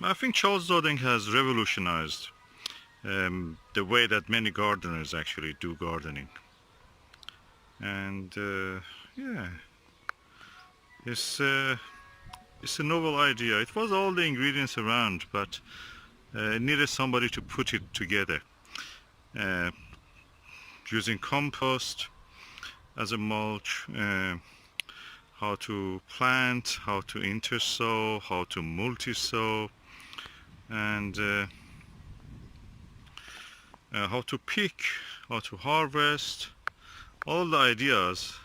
I think Charles Dowding has revolutionized the way that many gardeners actually do gardening. And yeah, it's, it's a novel idea. It was all the ingredients around, but it needed somebody to put it together. Uh, Using compost as a mulch, how to plant, how to intersow, how to multi-sow, and how to pick, how to harvest. All the ideas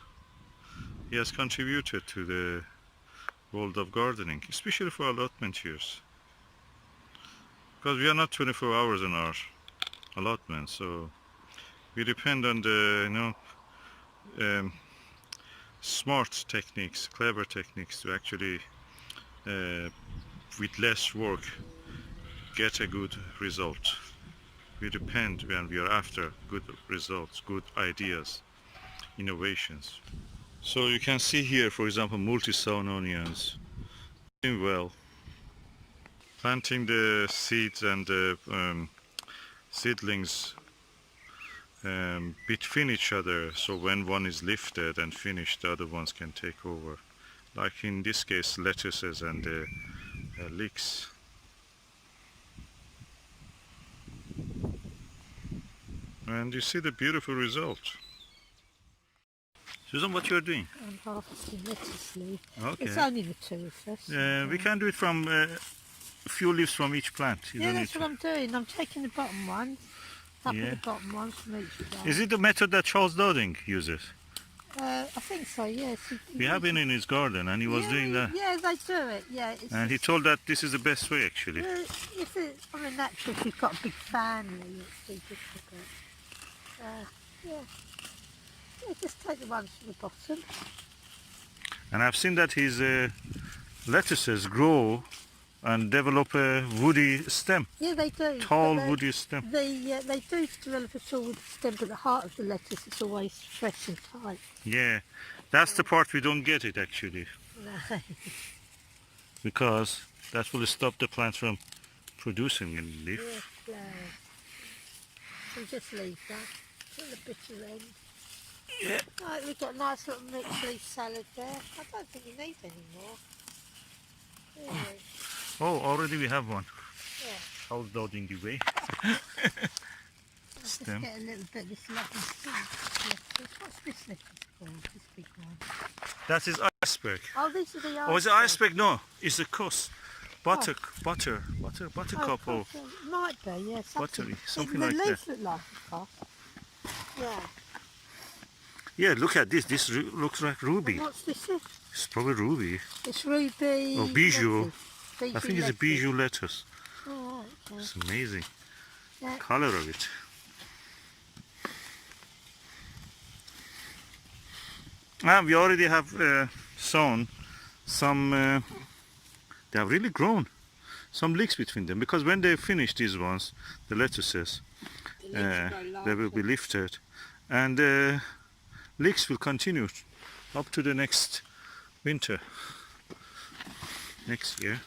he has contributed to the world of gardening, especially for allotment use. Because we are not 24 hours in our allotment, so we depend on the smart techniques, clever techniques to actually, with less work, get a good result. We depend when we are after good results, good ideas, innovations. So you can see here, for example, multi-sown onions doing well. Planting the seeds and the seedlings between each other, so when one is lifted and finished, the other ones can take over. Like in this case, lettuces and leeks. And you see the beautiful result. Susan, what you're doing? I'm harvesting lettuce leaf. Okay. It's only the two of us. We can do it from a few leaves from each plant. You Yeah, don't that's need what I'm doing. I'm taking the bottom ones, tapping Yeah. the bottom ones from each plant. Is it the method that Charles Dowding uses? I think so, yes. We have been in his garden and he was doing that. Yeah, they do it, yeah. It's And he told that this is the best way actually. if if you've got a big family, it's too difficult. Yeah. Yeah, just take the ones from the bottom. And I've seen that his lettuces grow and develop a woody stem. Yeah, they do. Tall woody stem. They do develop a tall woody stem, but the heart of the lettuce is always fresh and tight. Yeah, that's the part we don't get it actually. No. Because that will stop the plant from producing a leaf. Yeah, so just leave that till the bitter end. Yeah. Right, we've got a nice little mixed leaf salad there. I don't think we need any more. Really? Oh, already we have one. Yeah. Charles Dowding the way. Let's Stem. get a little bit of this lovely lettuce. What's this lettuce called? This big one. That is iceberg. Oh, these are the iceberg. Oh, is it iceberg? No, it's a cuss. Buttercup. Oh, might be, yeah. Buttery, something the like that. leaves look like a cuss. Yeah. Yeah, look at this. This looks like ruby. And what's this? It's probably ruby. It's ruby. Oh, bijou. lettuce. Bijou I think it's a bijou lettuce. Oh, okay. It's amazing. Yeah. Color of it. And we already have sown some, they have really grown. Some leeks between them, because when they finish these ones, the lettuces, they will be lifted. And leeks will continue up to the next winter, next year.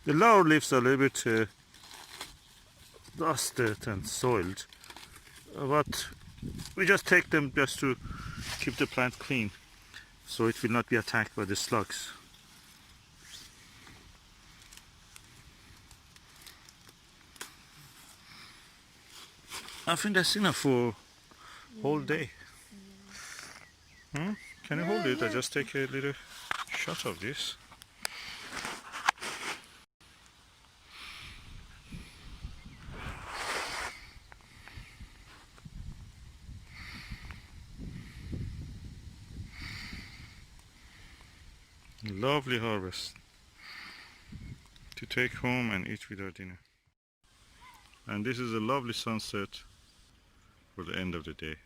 The lower leaves are a little bit dusted and soiled, but we just take them just to keep the plant clean, so it will not be attacked by the slugs. I think that's enough for whole day. Can you hold it? I just take a little shot of this. Lovely harvest to take home and eat with our dinner. And this is a lovely sunset for the end of the day.